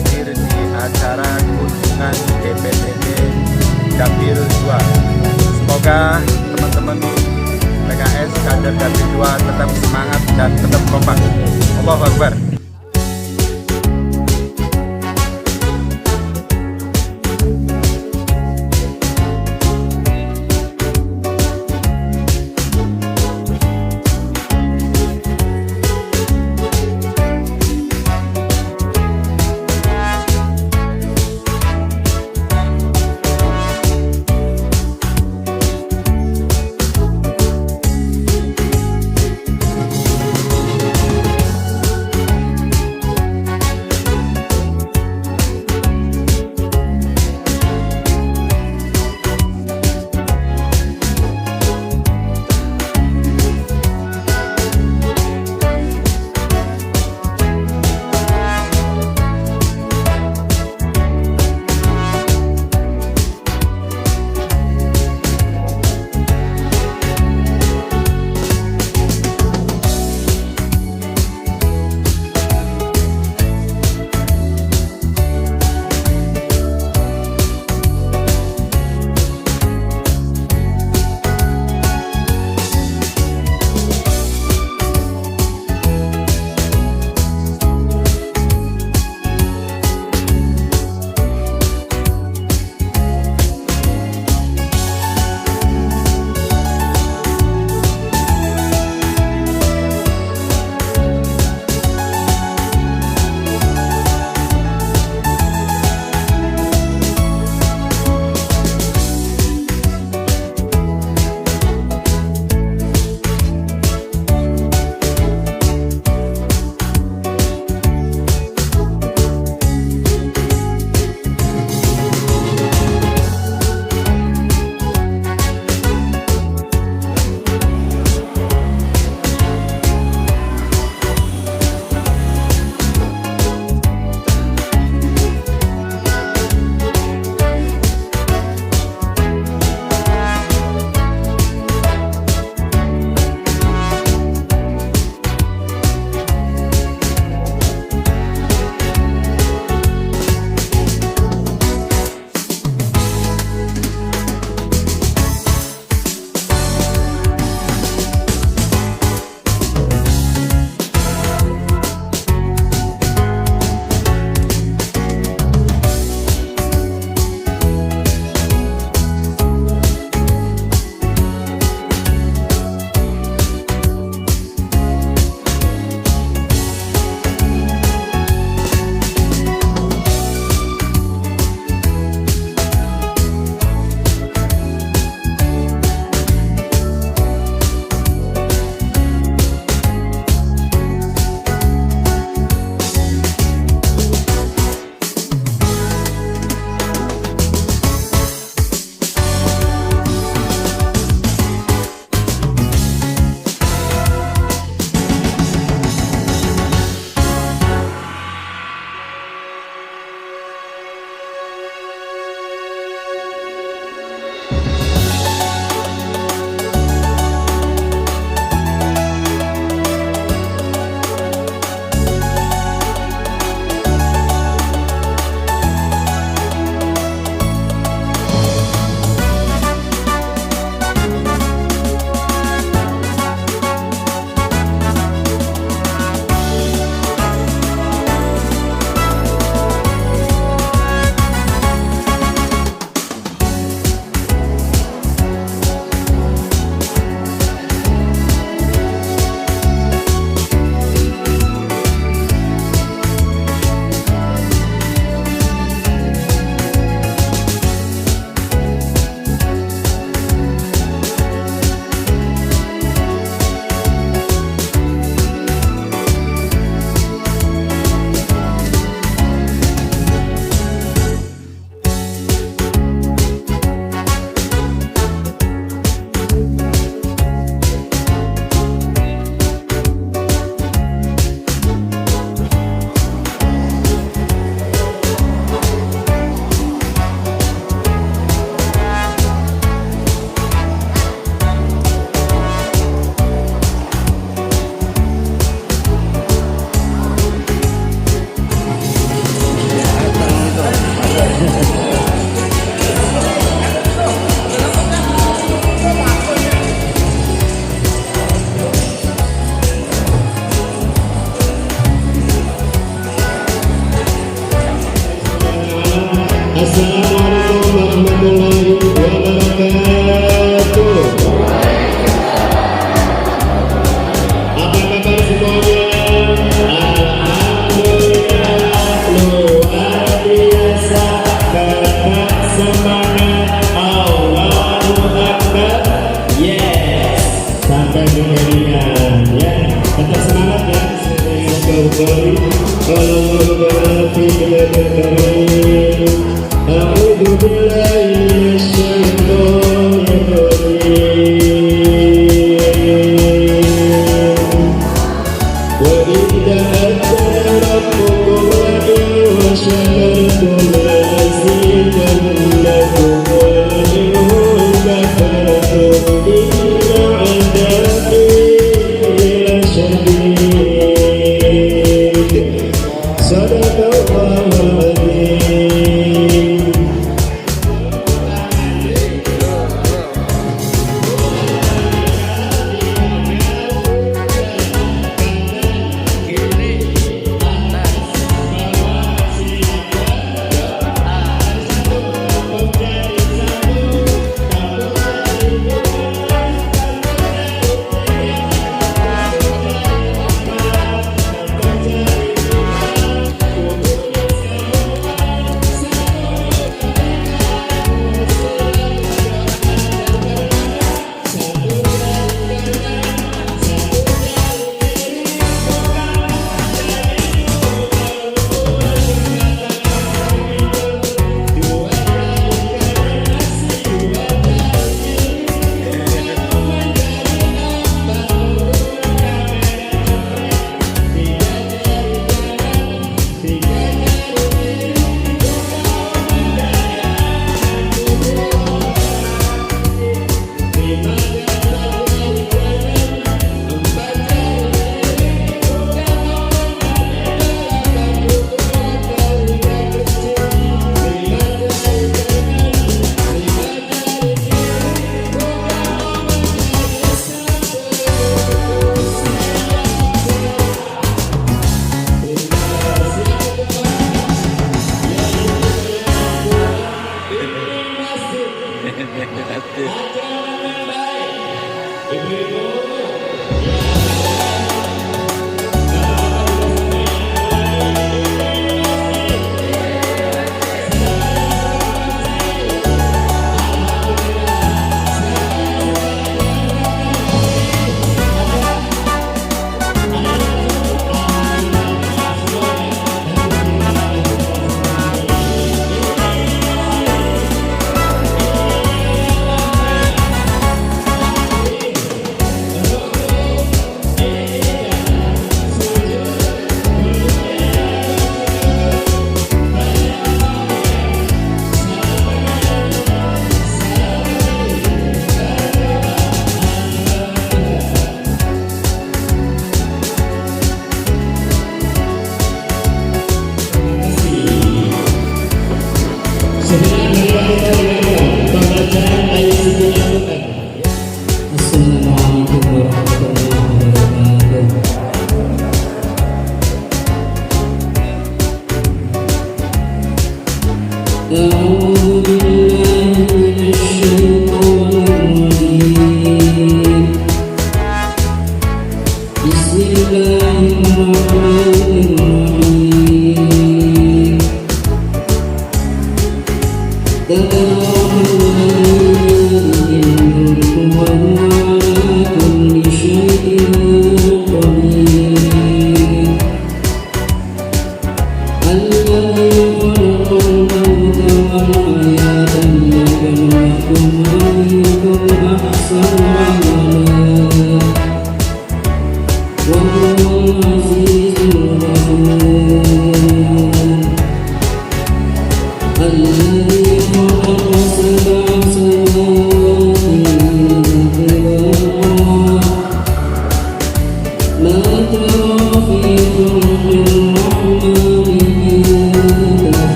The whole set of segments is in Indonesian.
hadir di acara kunjungan DPTD Dapil 2. Semoga teman-teman PKS kader Dapil 2 tetap semangat dan tetap kompak. Allahu Akbar.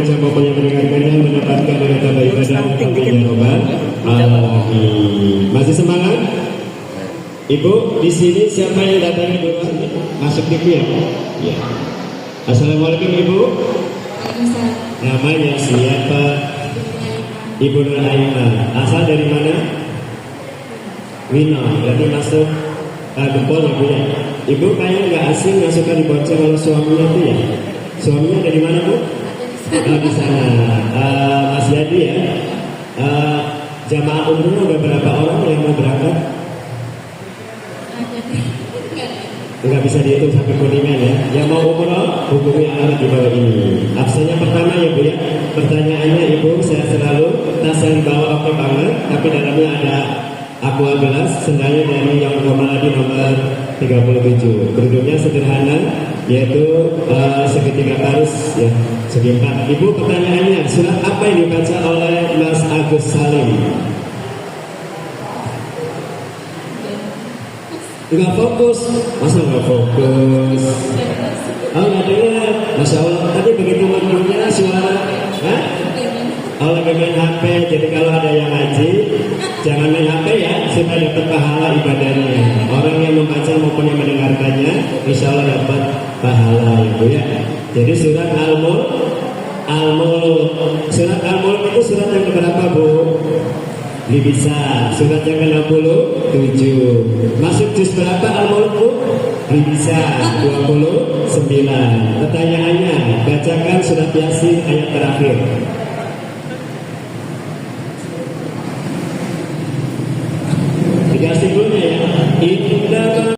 membaca maupun yang mendengarkannya mendapatkan pahala ibadah. Amin ya robbal alamin. Masih semangat? Ibu, di sini siapa yang datangnya duluan? Masuk TV ya? Ya. Assalamualaikum Ibu. Namanya siapa? Ibu Nur Aima. Asal dari mana? Wina. Berarti masuk Gempol ya Bu ya. Ibu kayaknya nggak asing yang suka dibonceng oleh suaminya itu ya. Suaminya dari mana Bu? Oh, di sana. Mas Yadi ya. Jamaah umroh udah berapa orang yang mau berangkat? Nggak bisa dihitung sampai kuningan ya. Yang mau umroh hubungi alamat di bawah ini. Absennya pertama ya Bu ya. Pertanyaannya Ibu, saya selalu tas yang dibawa oke banget, tapi dalamnya ada aqua gelas, sendalnya dari yang Romaladi nomor 37. Kerudungnya sederhana, yaitu segitiga paris ya, segi 4. Ibu, pertanyaannya, surat apa yang dibaca oleh Mas Agus Salim? Nggak fokus, masa nggak fokus? Oh nggak dengar, Masya Allah. Tadi begitu merdunya suara, hah? Oh lagi main HP. Jadi kalau ada yang ngaji, jangan main HP ya, supaya dapat pahala ibadahnya. Orang yang membaca maupun yang mendengarkannya, insya Allah dapat pahala ya Bu ya. Jadi surat Al-Mulk, surat Al-Mulk itu surat yang keberapa Bu? Ini bisa, surat yang ke-67. Masuk juz berapa Al-Mulk Bu? Ini bisa, 29. Pertanyaannya, bacakan surat Yasin ayat terakhir. Dikasih dulunya ya. Indah.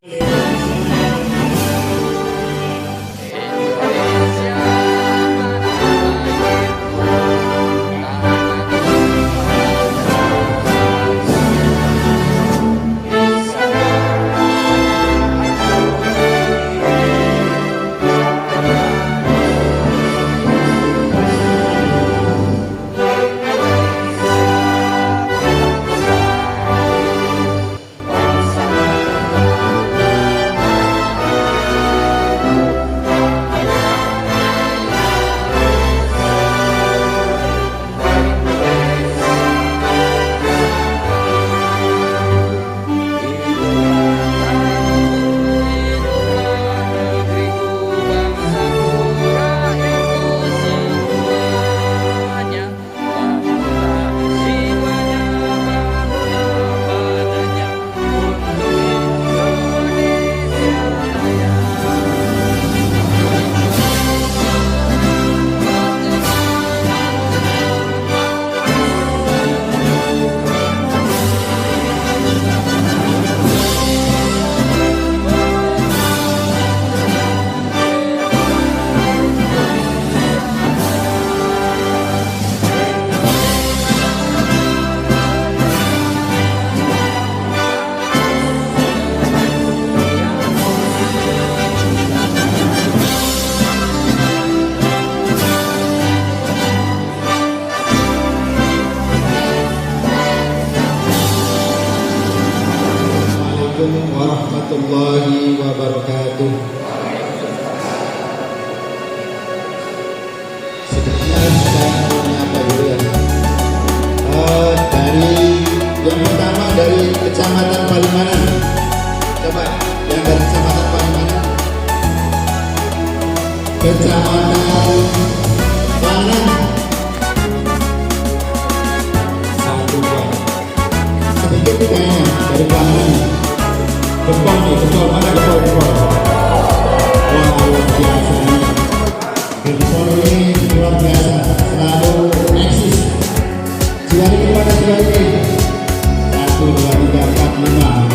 Assalamualaikum warahmatullahi wabarakatuh. Sebetulnya saya menyapa dulu ya. Dari yang pertama dari Kecamatan Palimanan. Coba yang dari Kecamatan Palimanan. Kecamatan Panan. Satu dua. Sedikit kayaknya dari Panan. Gempol nih, gempol mana gempol? Wah luar biasa nih. Gempol ini luar biasa, selalu eksis. Juari kepada juari. 1, 2, 3, 4, 5.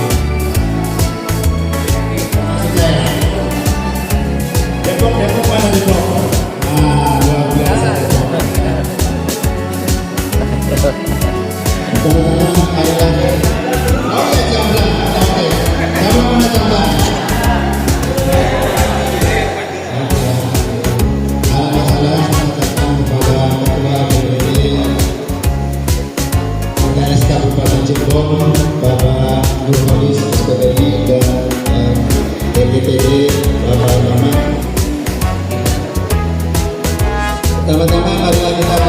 Sukses. Depok mana Depok? Ah luar biasa Depok. Teman-teman kalian. Oke jamblang, oke. Kamu mana jamblang? Alhamdulillah datang kepada ketua BPD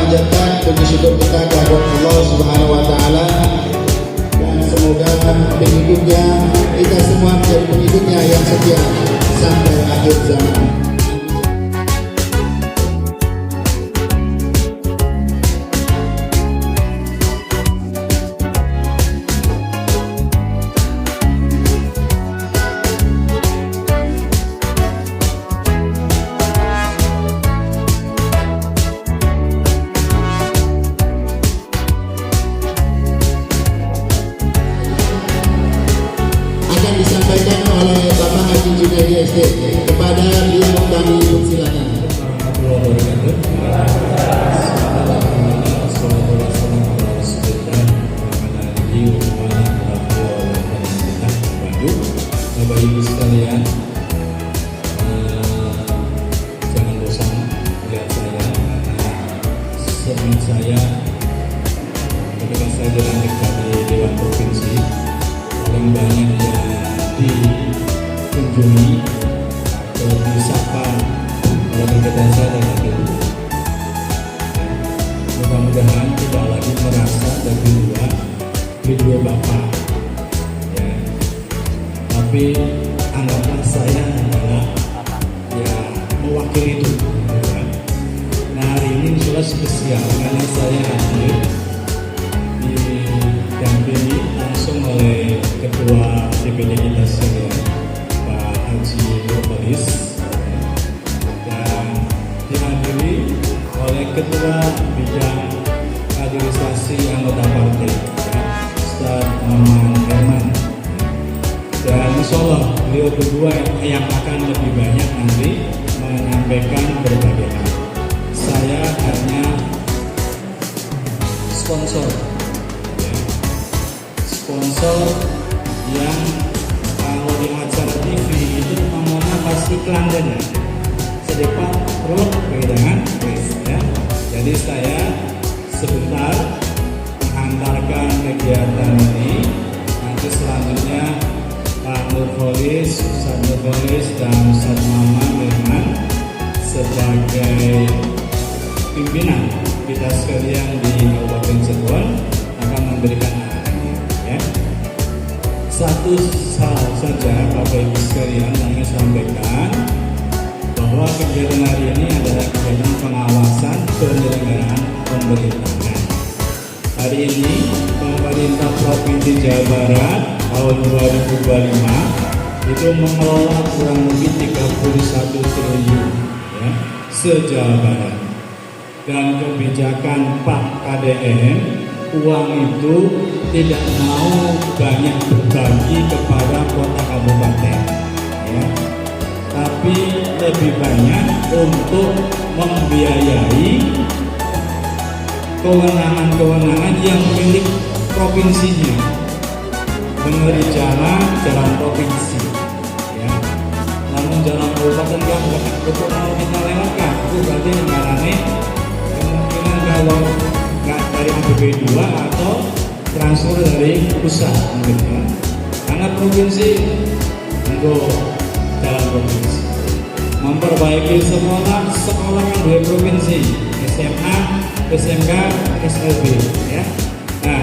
panjatkan puji syukur kita kehadirat Allah Subhanahu wa taala, dan semoga pengikutnya, kita semua menjadi pengikutnya yang setia sampai akhir zaman. Akan disampaikan oleh Bapak Haji Junaidi SD. Kepada beliau kami persilakan. Bapak Ibu sekalian, jangan bosan melihat saya, karena seingat saya ketika saya dilantik dari Dewan Provinsi, paling banyak yang dikunjungi atau disapa oleh kegiatan saya adalah itu. Mudah-mudahan tidak lagi merasa dari dua Bapak, ya. Tapi anggaplah saya adalah ya mewakili itu, ya. Nah, hari ini sudah spesial karena saya hadir didampingi langsung oleh Ketua DPD kita sekalian, Pak Haji Nurholis, dan dihadiri oleh Ketua Bidang Kaderisasi Anggota Partai, ya, Ustaz Maman Herman. Dan insya Allah beliau berdua yang akan lebih banyak nanti menyampaikan berbagai hal. Saya hanya sponsor, ya. Sponsor yang kalau di acara TV itu namanya pasti iklan saja, sedepan perut pegangan, ya. Jadi saya sebentar mengantarkan kegiatan ini, nanti selanjutnya Pak Nurholis, Ustaz Nurholis dan Ustaz Maman Herman sebagai pimpinan kita sekalian di Kabupaten Cirebon akan memberikan arahannya, ya. Satu hal saja Bapak Ibu sekalian yang ingin sampaikan, bahwa kegiatan hari ini adalah kegiatan pengawasan penyelenggaraan pemerintahan. Hari ini pemerintah Provinsi Jawa Barat tahun 2025 itu mengelola kurang lebih 31 triliun, ya, se-Jawa Barat. Dan kebijakan Pak KDM, uang itu tidak mau banyak berbagi kepada kota kabupaten, ya, tapi lebih banyak untuk membiayai kewenangan-kewenangan yang milik provinsinya, memberi jalan provinsi, ya. Namun jalan kabupaten kan betul mau kita lewatkan, itu berarti negaranya kemungkinan kalau nggak dari APB 2 atau transfer dari pusat, mungkin, ya. Karena provinsi untuk jalan provinsi, memperbaiki sekolah kan dua provinsi, SMA, SMK, SLB, ya. Nah,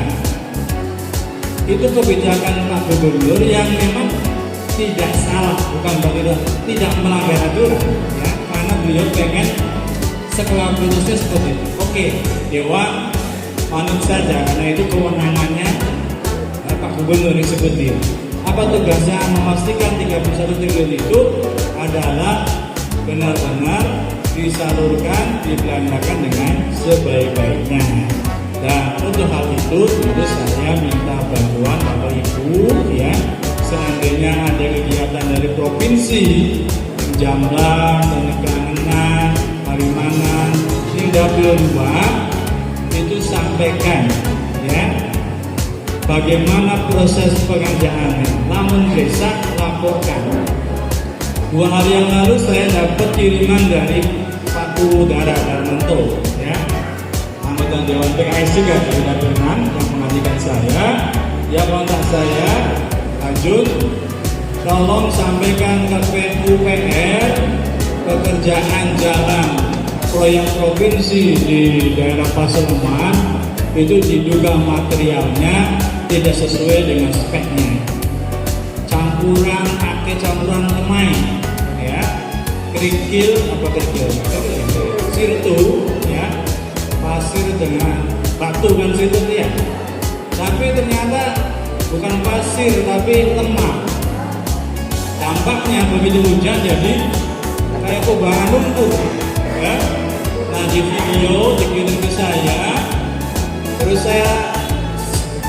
itu kebijakan Pak Gubernur yang memang tidak salah, bukan tidak melanggar aturan, ya, karena beliau pengen sekolah putusnya seperti itu. Oke, Dewan manut saja karena itu kewenangannya Pak Gubernur yang seperti itu. Apa tugasnya? Memastikan 31 triliun itu adalah benar-benar disalurkan, dibelanjakan dengan sebaik-baiknya. Dan untuk hal itu tentu saya minta bantuan Bapak Ibu, ya. Seandainya ada kegiatan dari provinsi, Jamlang, Tenggara, Palimanan, hingga Dapil itu sampaikan, ya, bagaimana proses pengerjaannya. Namun desa laporkan. 2 hari yang lalu saya dapat kiriman dari Pak Udara Darmanto, ya, anggota Dewan PKS juga dari Dapil 6 yang mengajukan saya, ya, kontak saya, Ajun, tolong sampaikan ke PUPR pekerjaan jalan proyek provinsi di daerah Pasuruan itu diduga materialnya tidak sesuai dengan speknya. Campuran lemai, ya, sirtu, ya, pasir dengan batu kan situ ya. Tapi ternyata bukan pasir tapi lemah. Dampaknya begitu hujan jadi kayak kubangan lumpur, ya. Nah di video dikirim ke saya, terus saya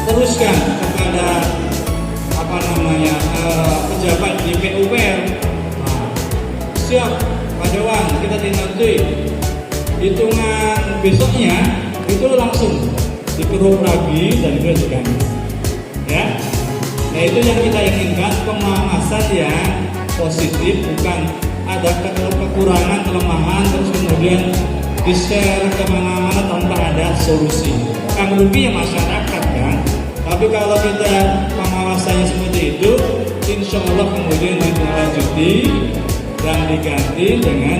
teruskan kepada pejabat di PUPR. Nah, siap Pak Dewan, kita tindak lanjuti. Hitungan besoknya itu langsung dikeruk lagi dan dikerjakan, ya. Nah itu yang kita inginkan, pengawasan yang positif, bukan ada kekurangan, kelemahan terus kemudian di-share kemana-mana tanpa ada solusi. Kan rugi ya masyarakat kan. Tapi kalau kita pengawasannya seperti itu, insya Allah kemudian ditindaklanjuti dan diganti dengan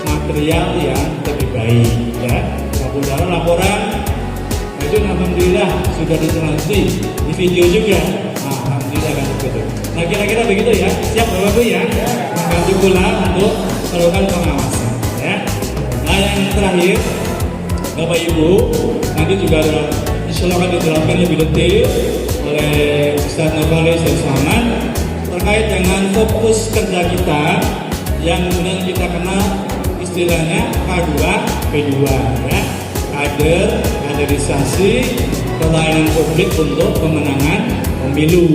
material yang lebih baik, ya. Kemudian laporan itu alhamdulillah sudah ditindaklanjuti di video juga. Nah, alhamdulillah kan begitu. Nah kira-kira begitu ya. Siap Bapak Ibu ya. Membantu pula untuk melakukan pengawasan, ya. Nah yang terakhir Bapak Ibu, nanti juga ada insya Allah akan diterapkan lebih detail oleh Ustaz Nurbalis dan Selamat terkait dengan fokus kerja kita yang kemudian kita kenal istilahnya K2 P2, ya. Kaderisasi pelayanan publik untuk pemenangan pemilu.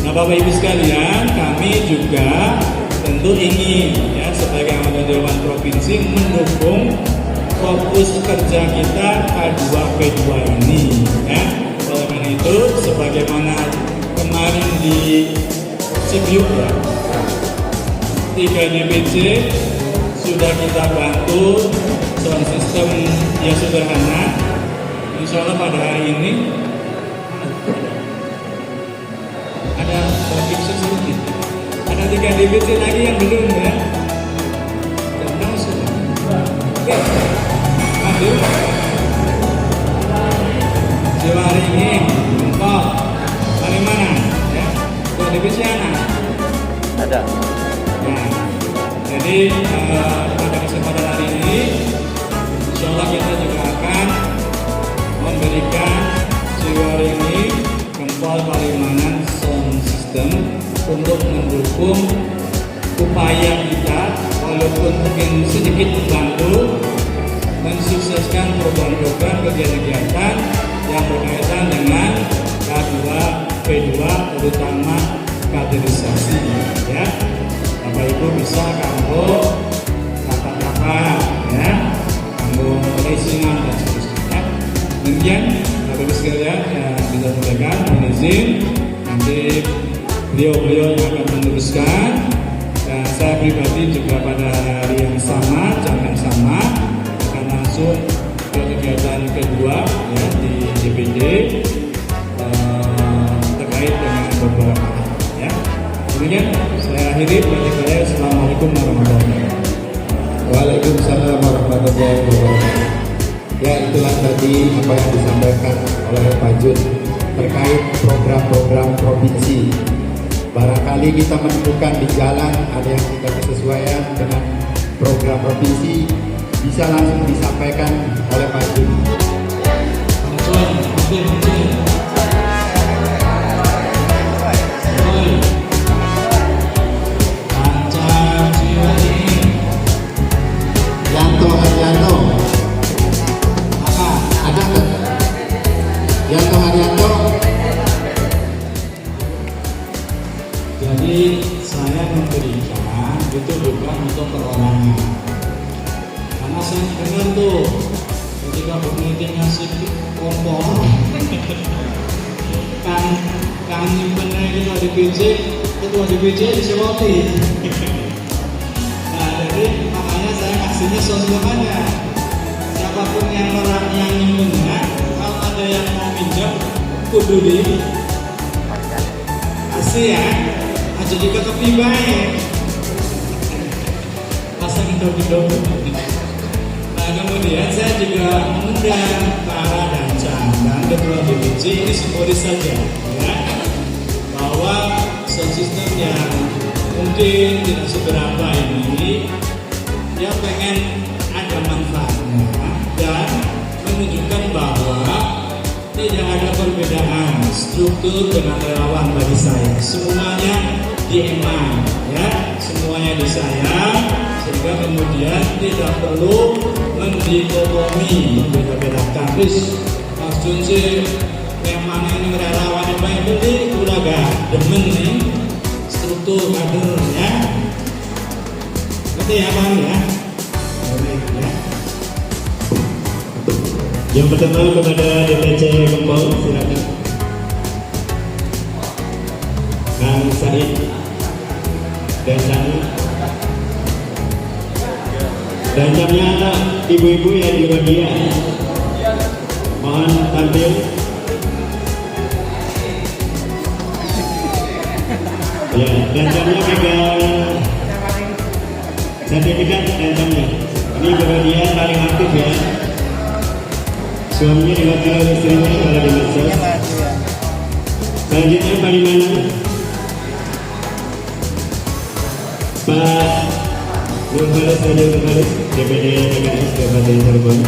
Nah Bapak Ibu sekalian, kami juga tentu ingin, ya, sebagai anggota Dewan Provinsi mendukung fokus kerja kita K2 P2 ini, ya. Oleh karena itu, sebagaimana kemarin di Sibiuk, ya, 3 DPC sudah kita bantu sound sistem yang sederhana. Insya Allah pada hari ini ada bagi sedikit. Ada 3 DPC lagi yang belum, ya. Dan sudah. Oke. Lanjut. Ciwaringin, Gempol, Palimanan, ya. Dua divisi anak. Ada. Nah, jadi pada kesempatan hari ini, insya Allah kita juga akan memberikan Ciwaringin, Gempol, Palimanan sound system untuk mendukung upaya kita, walaupun mungkin sedikit membantu mensukseskan program-program kegiatan-kegiatan yang berkaitan dengan K2 P2 terutama kaderisasi, ya. Bapak Ibu bisa kanggo kata-kata, ya, kanggo lesingan dan seterusnya. Demikian Bapak Ibu sekalian yang bisa sampaikan, mohon izin nanti beliau-beliau yang akan meneruskan, dan saya pribadi juga pada hari yang sama, jam yang sama akan langsung ke kegiatan kedua, ya, di DPD terkait dengan beberapa hal, ya. Demikian saya akhiri. Assalamualaikum warahmatullahi wabarakatuh. Waalaikumsalam warahmatullahi wabarakatuh. Ya, itulah tadi apa yang disampaikan oleh Pak Jun terkait program-program provinsi. Barangkali kita menemukan di jalan ada yang tidak kesesuaian dengan program provinsi, bisa langsung disampaikan oleh Pak Jun. Yanto Haryanto, ada nggak? Yanto Haryanto. Jadi saya memberikan itu bukan untuk perorangan, karena saya dengar tuh ketika peneliti ngasih kompor kan nyimpennya itu di DPC, ketua DPC disewoti. Nah jadi makanya saya kasihnya sosialnya, siapapun yang orang yang nyimpennya, kalau ada yang mau minjam kudu di kasih, ya. Jadi ketepi baik pasang hidup-hidup. kemudian saya juga mengundang para dancang dan ketua DPC ini simbolis saja ya, bahwa sound system yang mungkin tidak seberapa ini dia pengen ada manfaatnya dan menunjukkan bahwa tidak ada perbedaan struktur dengan relawan bagi saya. Semuanya diemang, ya, semuanya disayang, sehingga kemudian tidak perlu mendikotomi, membeda-bedakan. Terus Mas Junsi memang ini relawan yang baik betul, udah gak demen nih struktur kadernya. Ngerti ya Bang ya? Baik ya. Yang pertama kepada DPC Gembong, silakan. Kang Said dan Sani. Dan jamnya ada ibu-ibu yang juga dia. Mohon tampil. Ya, dan jamnya pegang sertifikat dan jamnya. Ini juga dia paling aktif ya. Suaminya diwakili oleh istrinya kalau di medsos. Selanjutnya Pak Dimana? Pak Nurhalis Raja Nurhalis, DPD PKS Kabupaten Cirebon.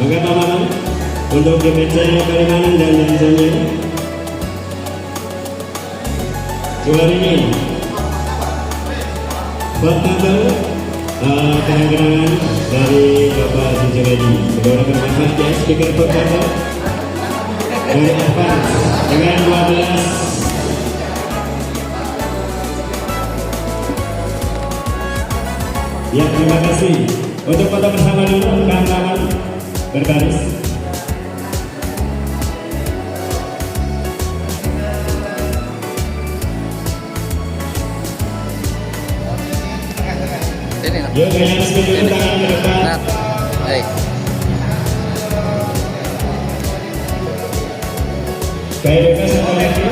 Oke Pak Maman, untuk DPC Kalimantan dan lainnya. Suarimin Portable kenang-kenangan dari Bapak Jinjuredi. Saudara bermanfaat ya, speaker portable dari Advance dengan 12. Ya, terima kasih. Untuk foto bersama dulu, kawan-kawan berbaris. Yuk, kalian setuju tangan ke depan. Baik. Kayak bebas satu lagi.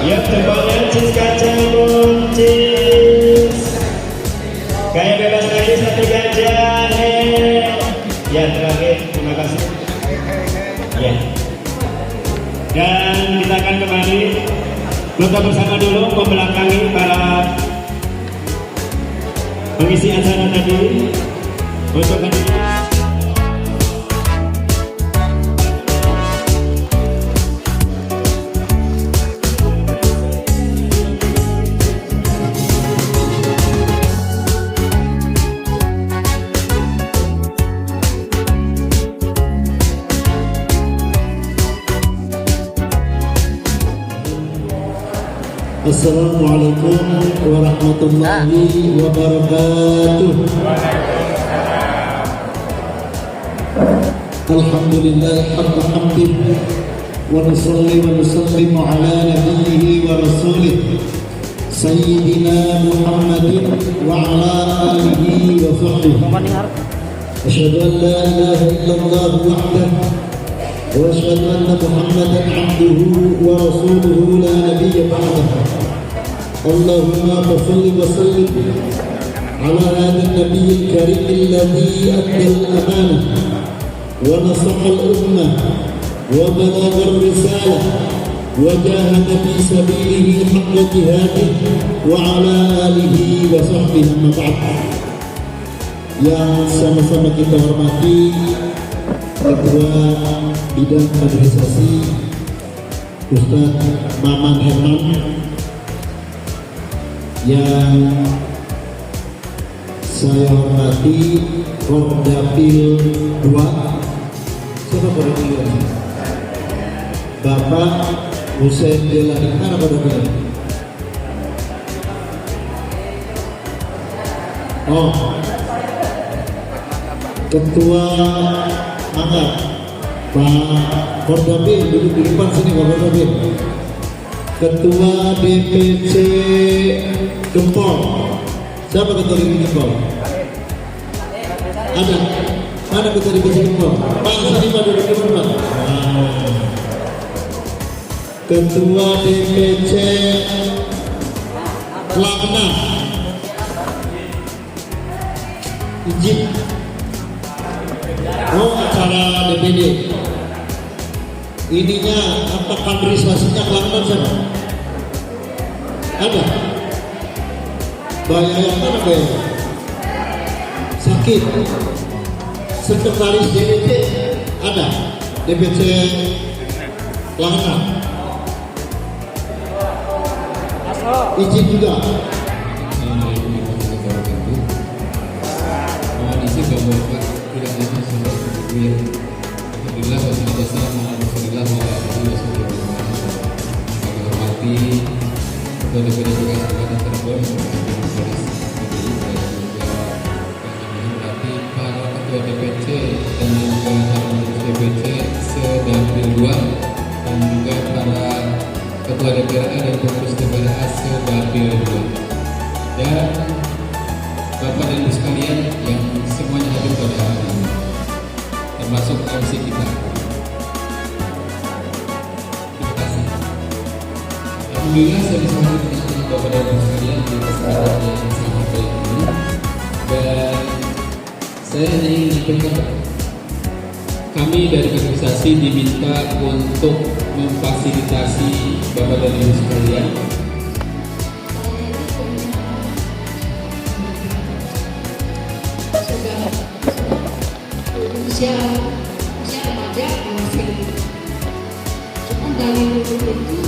Yuk, tempatnya cheese kacang buncis. Kayak bebas lagi satu gajah. Ya, terakhir, terima kasih. Ya. Dan kita akan kembali foto bersama dulu membelakangi para pengisi acara tadi untuk Assalamualaikum warahmatullahi wabarakatuh. Alhamdulillah hamdan hamdin wa nusalli wa nusallimu ala nabiyhi wa rasulih Sayyidina Muhammadin wa ala alihi wa sahbihi. Asyhadu an la ilaha illallah wahdahu wa asyhadu anna Muhammadan abduhu wa rasuluhu la nabiyya ba'dahu. Allahumma salli wa sallim ala hadha an-nabiy al-karim alladhi adda al-amanah wa nasaha al-ummah wa balagha ar-risalah wa jahada fi sabilihi haqqa jihadihi wa ala alihi wa sahbihi. Amma ba'd. Yang sama-sama kita hormati Ketua Bidang Administrasi Ustaz Maman Herman, yang saya hormati Kordapil 2. Siapa Kordapil 2? Bapak Hussein Delani. Mana Kordapil? Oh, Ketua Mangga Pak Kordapil, duduk di depan sini Pak Kordapil. Ketua DPC Gempol. Siapa ketua DPC Gempol? Ada. Mana ketua DPC Gempol? Pak, sini Pak, duduk di depan Pak. Ketua DPC Kelana izin. Oh, acara DPD ininya apa kaderisasinya Kelana siapa? Ada? Bayar yang mana bayar? Sakit. Sekretaris DPC ada? DPC Kelana izin juga. Assalamualaikum warahmatullahi wabarakatuh. Mohon izin bahwa Bapak tidak dapat sampai berdiri. Alhamdulillah wassalatu wassalamu ala Rasulillah wa ala alihi wasallam. Kami hormati Ketua DPD PKS Kabupaten Cirebon, kami hormati para Ketua DPC dan juga pengurus DPC se-Dapil 2 dan juga para Ketua DPRA dan pengurus DPRA se-Dapil 2 dan Bapak dan Ibu sekalian yang semuanya hadir pada hari ini, termasuk MC kita. Terima kasih. Alhamdulillah saya bisa hadir dengan Bapak dan Ibu sekalian di kesempatan yang sangat baik ini, dan saya hanya ingin menyampaikan kami dari organisasi diminta untuk memfasilitasi Bapak dan Ibu sekalian usia remaja masih, cuma dari dulu itu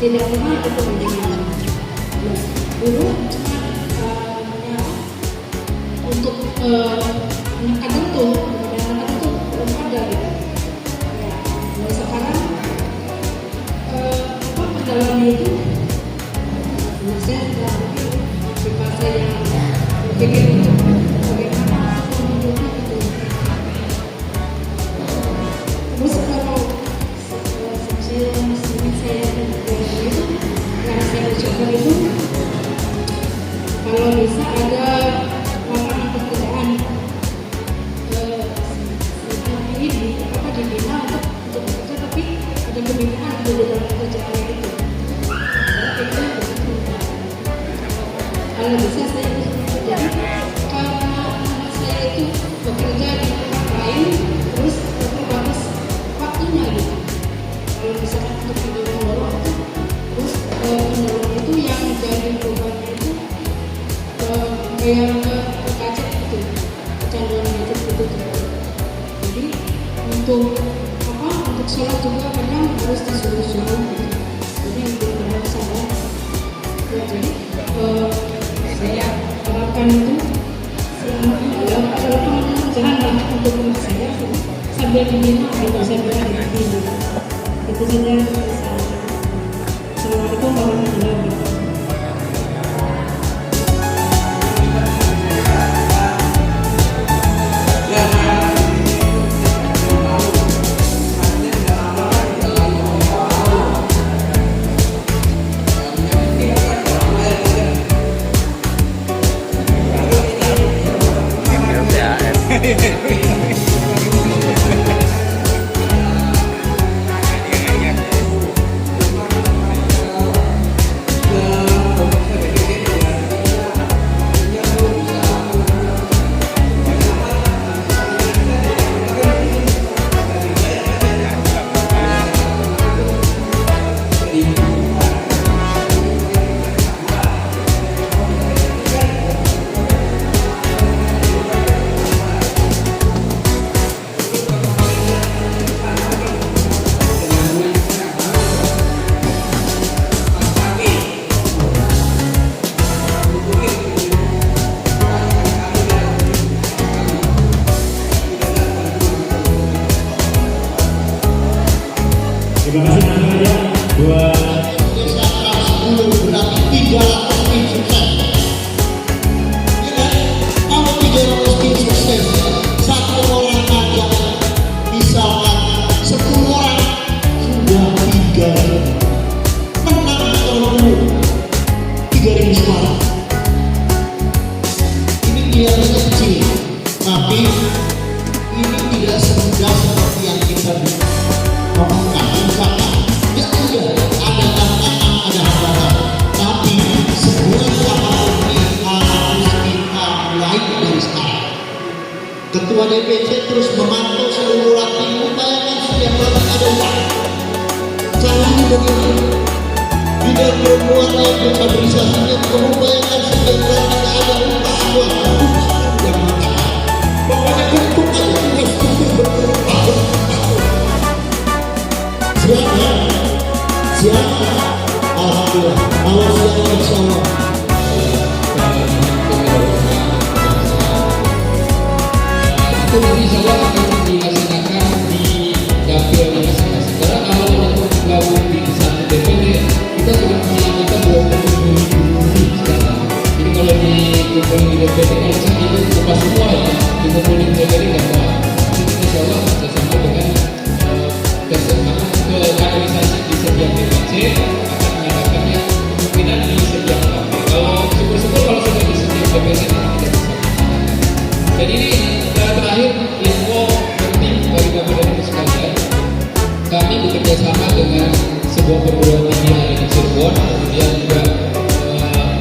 tidak pernah ada kepentingan. Dulu cuma untuk anak itu belum ada gitu. Ya, mulai sekarang apa pendalaman itu saya sudah sifat saya berpikir untuk bagaimana menunjukkan itu. Terus kalau saya itu yang saya ucapkan itu, kalau bisa ada lapangan pekerjaan ini apa dibina untuk bekerja, tapi ada pembinaan di dalam pekerjaan itu. Kalau bisa saya jadi karena saya itu bekerja di tempat lain, terus terbatas waktunya gitu. Kalau misalkan untuk pendorong itu, terus pendorong itu yang jadi bebannya itu kayak kaget gitu, kecanduan gadget gitu. Jadi untuk apa? Untuk sholat juga kadang harus disuruh-suruh gitu. Jadi belum ada kesadaran. Ya, jadi saya harapkan itu kalau jangan untuk rumah saya sambil menyimak gitu, sambil ada itu saja. Assalamualaikum warahmatullahi wabarakatuh. dan memuatnya kita bisa hanya mengupayakan sejahtera tidak ada upah buat yang mata. Pokoknya untuk aja tugas khusus bertahun-tahun. Siap ya? Siap? Alhamdulillah. Kalau siap insya Allah. Itu insya Allah akan dilaksanakan di dapil masing-masing. Karena kalau untuk gabung di satu DPD, kita sudah punya anggota 27.000 sekarang. Jadi kalau dikumpulin di DPD, kalau misalnya itu lepas semua ya, dikumpulin di DPD nggak apa. Jadi insya Allah bersama dengan keseimbangan ke kaderisasi di setiap DPC akan mengadakannya kemungkinan di setiap dapil. Kalau syukur-syukur kalau sudah di setiap DPC nanti kita bisa melaksanakan. Dan ini terakhir info penting bagi Bapak dan Ibu sekalian. Kami bekerja sama dengan sebuah perguruan tinggi yang ada di Cirebon, kemudian juga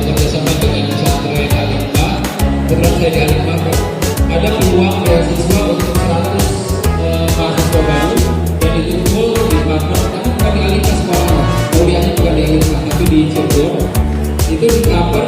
bekerja sama dengan pesantren Alimba. Beneran saya di Alimba ada peluang beasiswa untuk 100 mahasiswa baru dan itu full di partner, tapi bukan di Alimba sekolah, kuliahnya bukan di Alimba tapi di Cirebon. Itu di cover